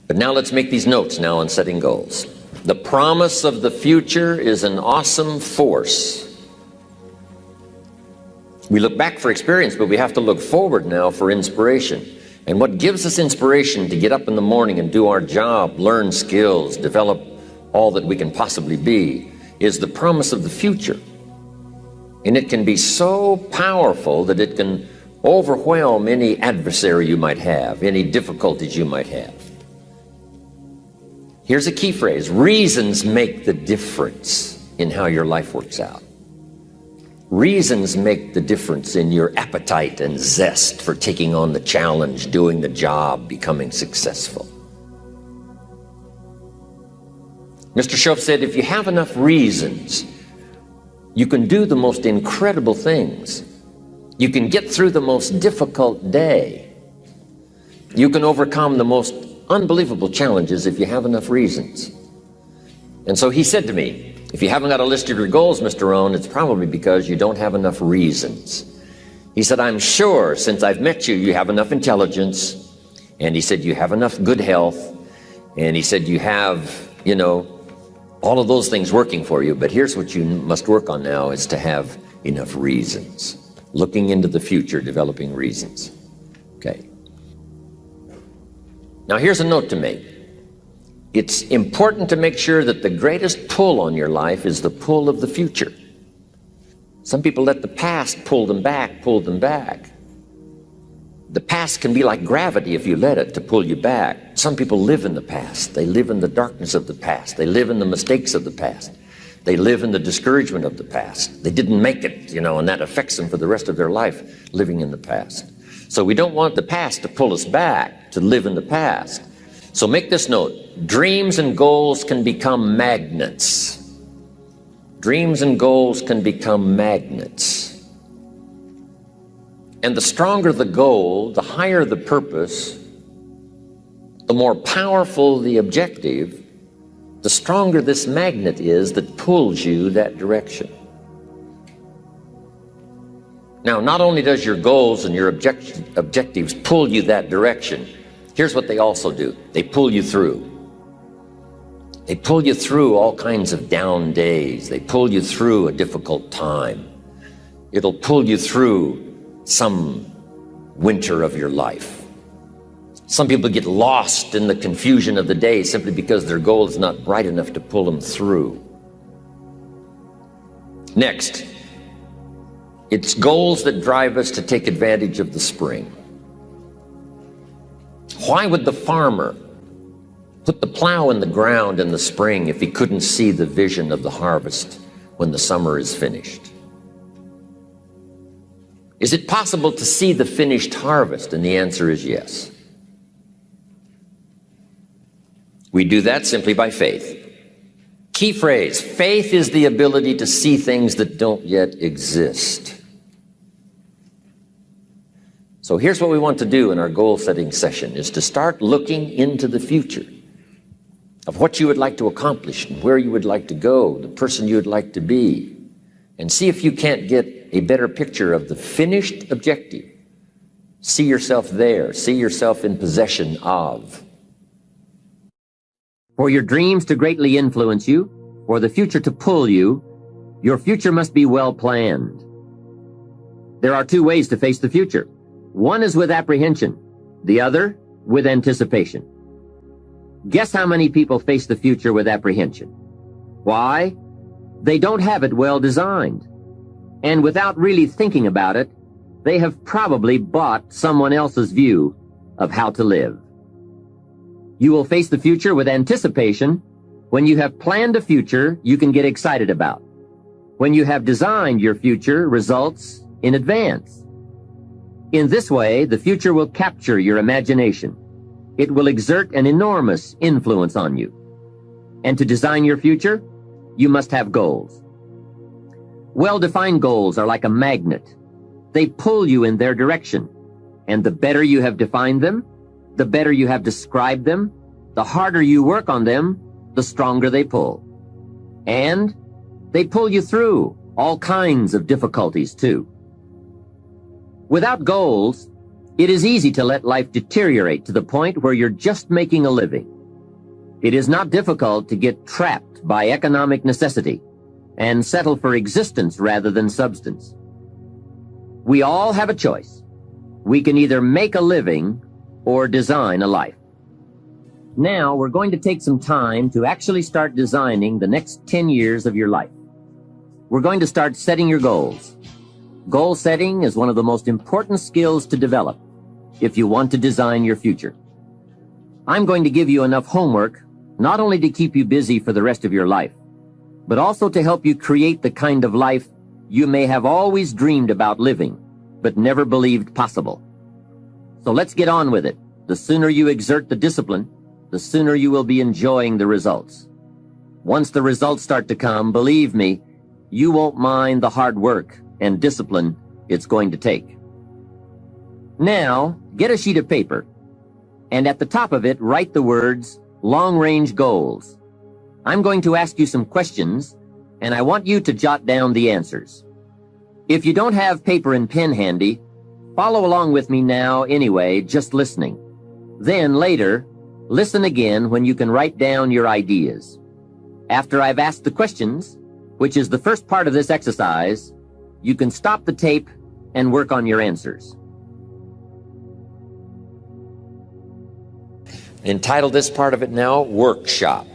But now let's make these notes now on setting goals. The promise of the future is an awesome force. We look back for experience, but we have to look forward now for inspiration. And what gives us inspiration to get up in the morning and do our job, learn skills, develop all that we can possibly be, is the promise of the future. And it can be so powerful that it can overwhelm any adversary you might have, any difficulties you might have. Here's a key phrase: reasons make the difference in how your life works out. Reasons make the difference in your appetite and zest for taking on the challenge, doing the job, becoming successful. Mr. Schoaf said, if you have enough reasons, you can do the most incredible things. You can get through the most difficult day. You can overcome the most unbelievable challenges if you have enough reasons. And so he said to me, if you haven't got a list of your goals, Mr. Rohn, it's probably because you don't have enough reasons. He said, I'm sure since I've met you, you have enough intelligence. And he said, you have enough good health. And he said, you have, all of those things working for you. But here's what you must work on now, is to have enough reasons. Looking into the future, developing reasons. Okay. Now here's a note to make. It's important to make sure that the greatest pull on your life is the pull of the future. Some people let the past pull them back. The past can be like gravity if you let it to pull you back. Some people live in the past. They live in the darkness of the past. They live in the mistakes of the past. They live in the discouragement of the past. They didn't make it, and that affects them for the rest of their life, living in the past. So we don't want the past to pull us back, to live in the past. So make this note: dreams and goals can become magnets. Dreams and goals can become magnets. And the stronger the goal, the higher the purpose, the more powerful the objective, the stronger this magnet is that pulls you that direction. Now, not only does your goals and your objectives pull you that direction, here's what they also do. They pull you through. They pull you through all kinds of down days. They pull you through a difficult time. It'll pull you through some winter of your life. Some people get lost in the confusion of the day simply because their goal is not bright enough to pull them through. Next, it's goals that drive us to take advantage of the spring. Why would the farmer put the plow in the ground in the spring if he couldn't see the vision of the harvest when the summer is finished? Is it possible to see the finished harvest? And the answer is yes. We do that simply by faith. Key phrase: faith is the ability to see things that don't yet exist. So here's what we want to do in our goal setting session, is to start looking into the future of what you would like to accomplish and where you would like to go, the person you would like to be, and see if you can't get a better picture of the finished objective. See yourself there. See yourself in possession of. For your dreams to greatly influence you, for the future to pull you, your future must be well planned. There are two ways to face the future. One is with apprehension, the other with anticipation. Guess how many people face the future with apprehension? Why? They don't have it well designed. And without really thinking about it, they have probably bought someone else's view of how to live. You will face the future with anticipation when you have planned a future you can get excited about, when you have designed your future results in advance. In this way, the future will capture your imagination. It will exert an enormous influence on you. And to design your future, you must have goals. Well-defined goals are like a magnet. They pull you in their direction. And the better you have defined them, the better you have described them, the harder you work on them, the stronger they pull. And they pull you through all kinds of difficulties too. Without goals, it is easy to let life deteriorate to the point where you're just making a living. It is not difficult to get trapped by economic necessity and settle for existence rather than substance. We all have a choice. We can either make a living or design a life. Now we're going to take some time to actually start designing the next 10 years of your life. We're going to start setting your goals. Goal setting is one of the most important skills to develop if you want to design your future. I'm going to give you enough homework not only to keep you busy for the rest of your life, but also to help you create the kind of life you may have always dreamed about living, but never believed possible. So let's get on with it. The sooner you exert the discipline, the sooner you will be enjoying the results. Once the results start to come, believe me, you won't mind the hard work and discipline it's going to take. Now, get a sheet of paper, and at the top of it, write the words, long-range goals. I'm going to ask you some questions, and I want you to jot down the answers. If you don't have paper and pen handy, follow along with me now anyway, just listening. Then later, listen again when you can write down your ideas. After I've asked the questions, which is the first part of this exercise, you can stop the tape and work on your answers. Entitle this part of it now, Workshop.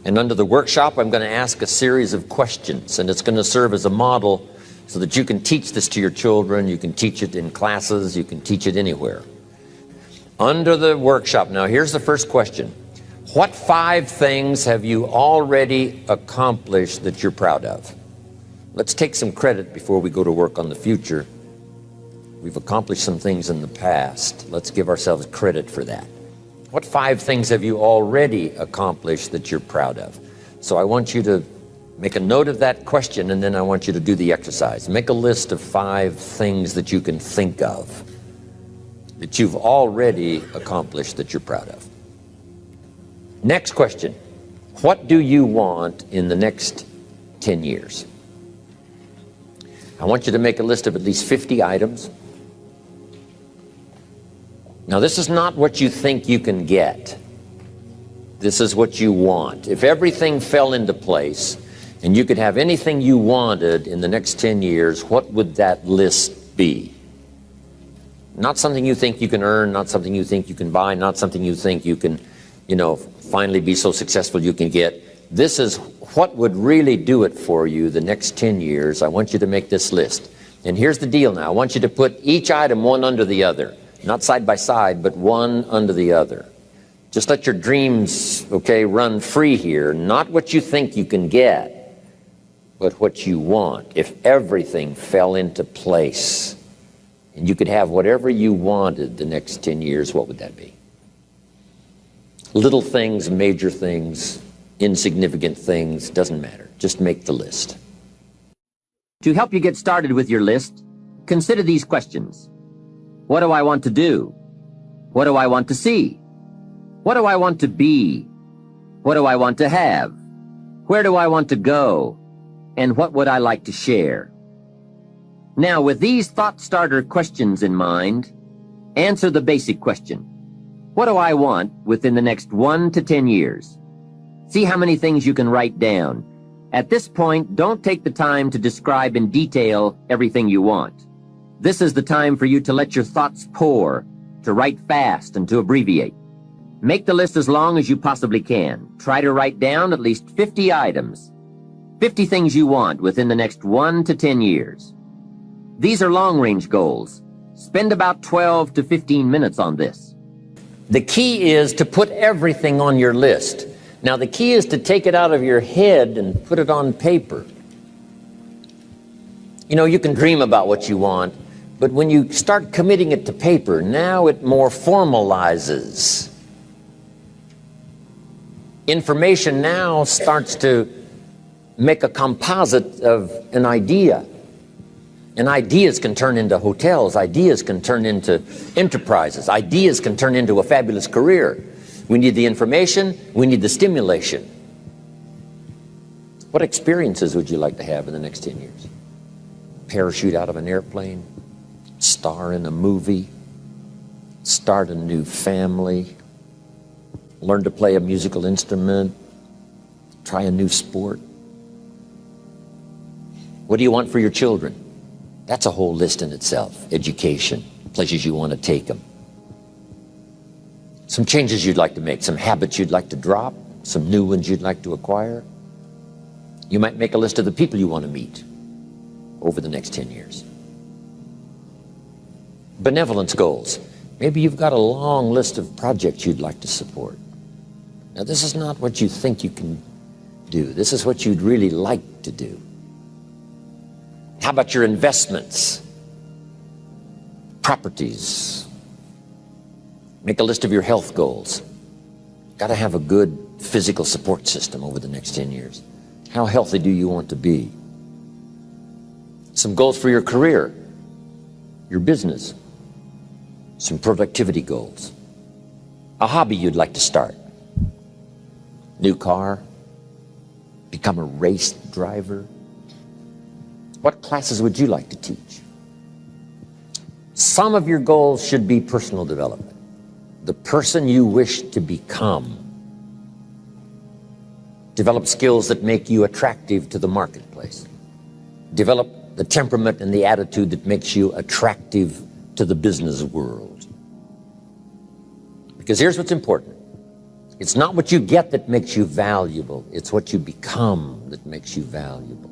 And under the workshop, I'm going to ask a series of questions, and it's going to serve as a model so that you can teach this to your children, you can teach it in classes, you can teach it anywhere. Under the workshop, now here's the first question. What 5 things have you already accomplished that you're proud of? Let's take some credit before we go to work on the future. We've accomplished some things in the past. Let's give ourselves credit for that. What 5 things have you already accomplished that you're proud of? So I want you to make a note of that question, and then I want you to do the exercise. Make a list of 5 things that you can think of that you've already accomplished that you're proud of. Next question. What do you want in the next 10 years? I want you to make a list of at least 50 items. Now, this is not what you think you can get. This is what you want. If everything fell into place and you could have anything you wanted in the next 10 years, what would that list be? Not something you think you can earn, not something you think you can buy, not something you think you can, finally be so successful you can get. This is what would really do it for you the next 10 years. I want you to make this list. And here's the deal now. I want you to put each item one under the other. Not side by side, but one under the other. Just let your dreams, run free here. Not what you think you can get, but what you want. If everything fell into place and you could have whatever you wanted the next 10 years, what would that be? Little things, major things, insignificant things, doesn't matter. Just make the list. To help you get started with your list, consider these questions. What do I want to do? What do I want to see? What do I want to be? What do I want to have? Where do I want to go? And what would I like to share? Now, with these thought starter questions in mind, answer the basic question. What do I want within the next 1 to 10 years? See how many things you can write down. At this point, don't take the time to describe in detail everything you want. This is the time for you to let your thoughts pour, to write fast and to abbreviate. Make the list as long as you possibly can. Try to write down at least 50 items, 50 things you want within the next 1 to 10 years. These are long-range goals. Spend about 12 to 15 minutes on this. The key is to put everything on your list. Now, the key is to take it out of your head and put it on paper. You can dream about what you want, but when you start committing it to paper, now it more formalizes. Information now starts to make a composite of an idea. And ideas can turn into hotels. Ideas can turn into enterprises. Ideas can turn into a fabulous career. We need the information. We need the stimulation. What experiences would you like to have in the next 10 years? Parachute out of an airplane, star in a movie, start a new family, learn to play a musical instrument, try a new sport. What do you want for your children? That's a whole list in itself. Education, places you want to take them. Some changes you'd like to make, some habits you'd like to drop, some new ones you'd like to acquire. You might make a list of the people you want to meet over the next 10 years. Benevolence goals. Maybe you've got a long list of projects you'd like to support. Now, this is not what you think you can do. This is what you'd really like to do. How about your investments? Properties. Make a list of your health goals. Got to have a good physical support system over the next 10 years. How healthy do you want to be? Some goals for your career, your business, some productivity goals, a hobby you'd like to start, new car, become a race driver. What classes would you like to teach? Some of your goals should be personal development, the person you wish to become. Develop skills that make you attractive to the marketplace. Develop the temperament and the attitude that makes you attractive to the business world. Because here's what's important. It's not what you get that makes you valuable. It's what you become that makes you valuable.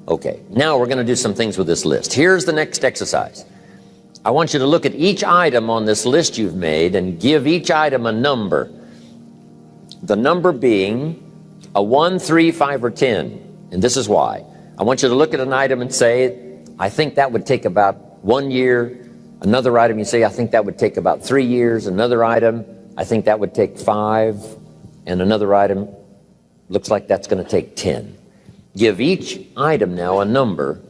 Okay, now we're going to do some things with this list. Here's the next exercise. I want you to look at each item on this list you've made and give each item a number. The number being a 1, 3, 5, or 10. And this is why. I want you to look at an item and say, I think that would take about 1 year. Another item, you say, I think that would take about 3 years. Another item, I think that would take 5. And another item, looks like that's going to take 10. Give each item now a number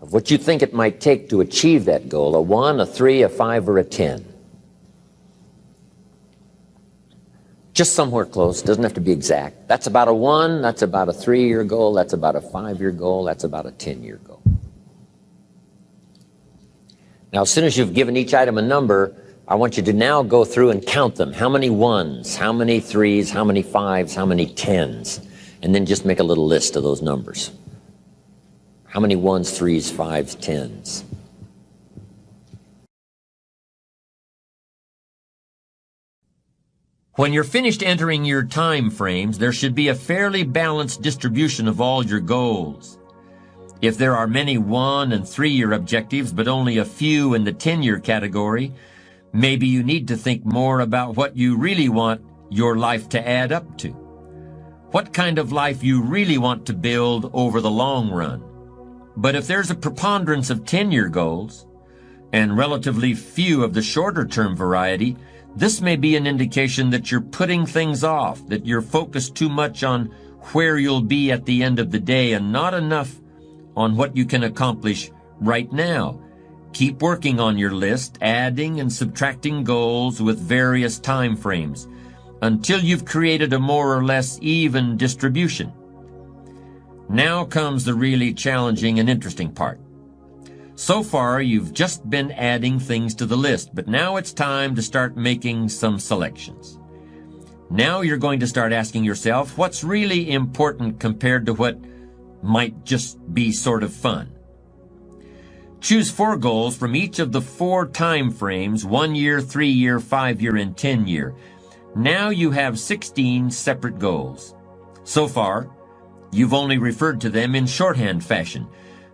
of what you think it might take to achieve that goal, a 1, a 3, a 5, or a 10. Just somewhere close, doesn't have to be exact. That's about a 1, that's about a 3-year goal, that's about a 5-year goal, that's about a 10-year goal. Now, as soon as you've given each item a number, I want you to now go through and count them. How many 1s, how many 3s, how many 5s, how many 10s? And then just make a little list of those numbers. How many 1s, 3s, 5s, 10s? When you're finished entering your time frames, there should be a fairly balanced distribution of all your goals. If there are many 1- and 3-year objectives, but only a few in the 10-year category, maybe you need to think more about what you really want your life to add up to. What kind of life you really want to build over the long run. But if there's a preponderance of 10-year goals, and relatively few of the shorter-term variety, this may be an indication that you're putting things off, that you're focused too much on where you'll be at the end of the day and not enough on what you can accomplish right now. Keep working on your list, adding and subtracting goals with various time frames until you've created a more or less even distribution. Now comes the really challenging and interesting part. So far, you've just been adding things to the list, but now it's time to start making some selections. Now you're going to start asking yourself, what's really important compared to what might just be sort of fun? Choose 4 goals from each of the 4 time frames, 1 year, 3 year, 5 year, and 10 year. Now you have 16 separate goals. So far, you've only referred to them in shorthand fashion.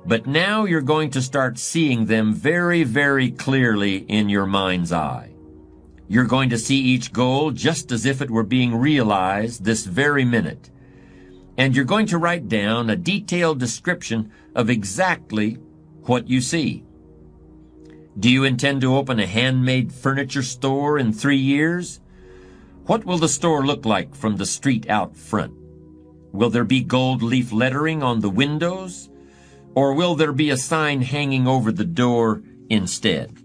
But now you're going to start seeing them very, very clearly in your mind's eye. You're going to see each goal just as if it were being realized this very minute. And you're going to write down a detailed description of exactly what you see. Do you intend to open a handmade furniture store in 3 years? What will the store look like from the street out front? Will there be gold leaf lettering on the windows? Or will there be a sign hanging over the door instead?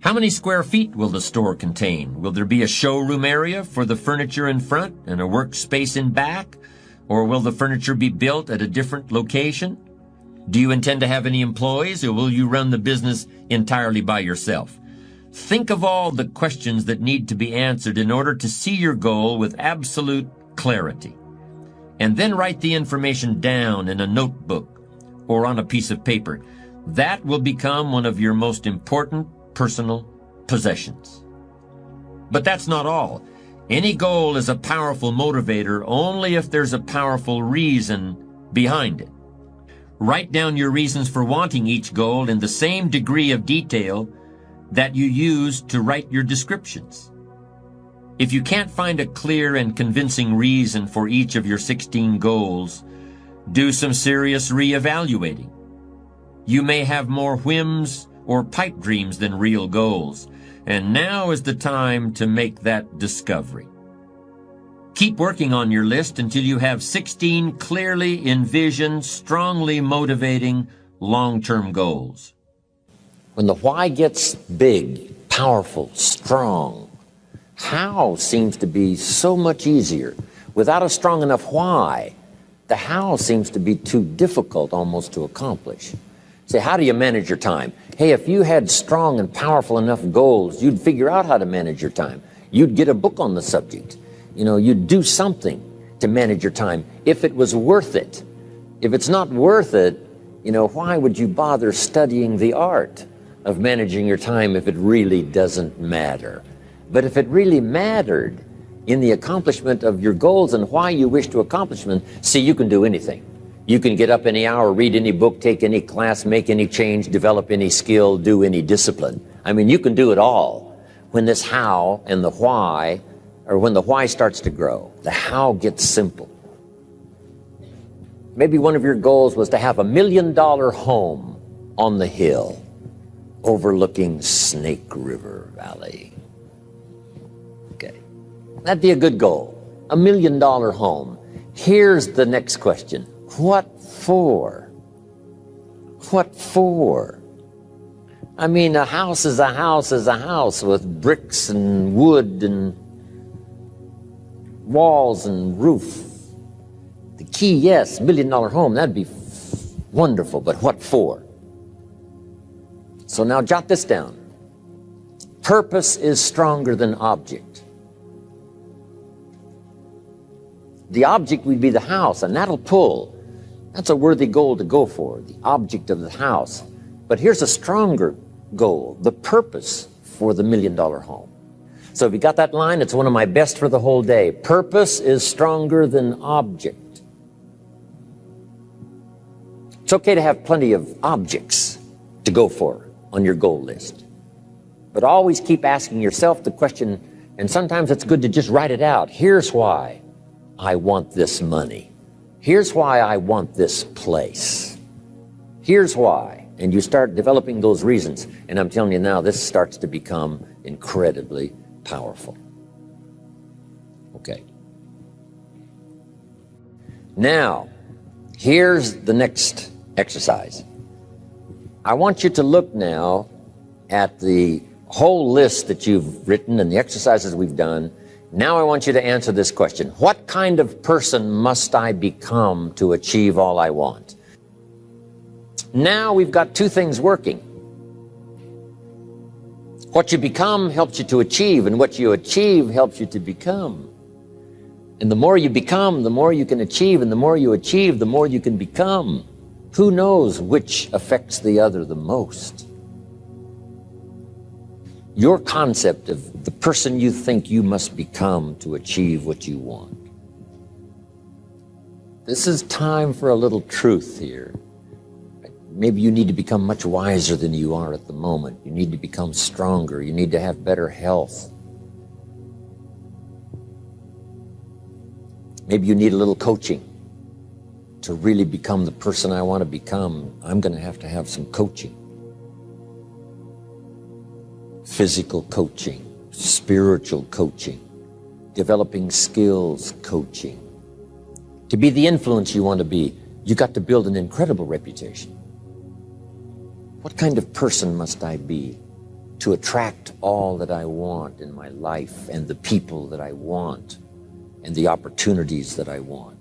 How many square feet will the store contain? Will there be a showroom area for the furniture in front and a workspace in back? Or will the furniture be built at a different location? Do you intend to have any employees, or will you run the business entirely by yourself? Think of all the questions that need to be answered in order to see your goal with absolute clarity. And then write the information down in a notebook or on a piece of paper. That will become one of your most important personal possessions. But that's not all. Any goal is a powerful motivator only if there's a powerful reason behind it. Write down your reasons for wanting each goal in the same degree of detail that you use to write your descriptions. If you can't find a clear and convincing reason for each of your 16 goals, do some serious reevaluating. You may have more whims or pipe dreams than real goals, and now is the time to make that discovery. Keep working on your list until you have 16 clearly envisioned, strongly motivating, long-term goals. When the why gets big, powerful, strong, how seems to be so much easier. Without a strong enough why, the how seems to be too difficult almost to accomplish. Say, how do you manage your time? Hey, if you had strong and powerful enough goals, you'd figure out how to manage your time. You'd get a book on the subject. You'd do something to manage your time if it was worth it. If it's not worth it, why would you bother studying the art of managing your time if it really doesn't matter? But if it really mattered in the accomplishment of your goals and why you wish to accomplish them, see, you can do anything. You can get up any hour, read any book, take any class, make any change, develop any skill, do any discipline. You can do it all. When this how and the why, or when the why starts to grow, the how gets simple. Maybe one of your goals was to have $1 million home on the hill overlooking Snake River Valley. Okay, that'd be a good goal, $1 million home. Here's the next question. What for? What for? A house is a house is a house with bricks and wood and walls and roof. The key, yes, $1 million home, that'd be wonderful, but what for? So now jot this down. Purpose is stronger than object. The object would be the house, and that'll pull. That's a worthy goal to go for, the object of the house. But here's a stronger goal, the purpose for the $1 million home. So if you got that line, it's one of my best for the whole day. Purpose is stronger than object. It's okay to have plenty of objects to go for on your goal list. But always keep asking yourself the question, and sometimes it's good to just write it out. Here's why I want this money. Here's why I want this place. Here's why. And you start developing those reasons. And I'm telling you now, this starts to become incredibly powerful. Okay. Now, here's the next exercise. I want you to look now at the whole list that you've written and the exercises we've done. Now I want you to answer this question. What kind of person must I become to achieve all I want? Now we've got two things working. What you become helps you to achieve, and what you achieve helps you to become. And the more you become, the more you can achieve, and the more you achieve, the more you can become. Who knows which affects the other the most? Your concept of the person you think you must become to achieve what you want. This is time for a little truth here. Maybe you need to become much wiser than you are at the moment. You need to become stronger. You need to have better health. Maybe you need a little coaching to really become the person I want to become. I'm going to have some coaching. Physical coaching, spiritual coaching, developing skills coaching. To be the influence you want to be, you got to build an incredible reputation. What kind of person must I be to attract all that I want in my life and the people that I want and the opportunities that I want?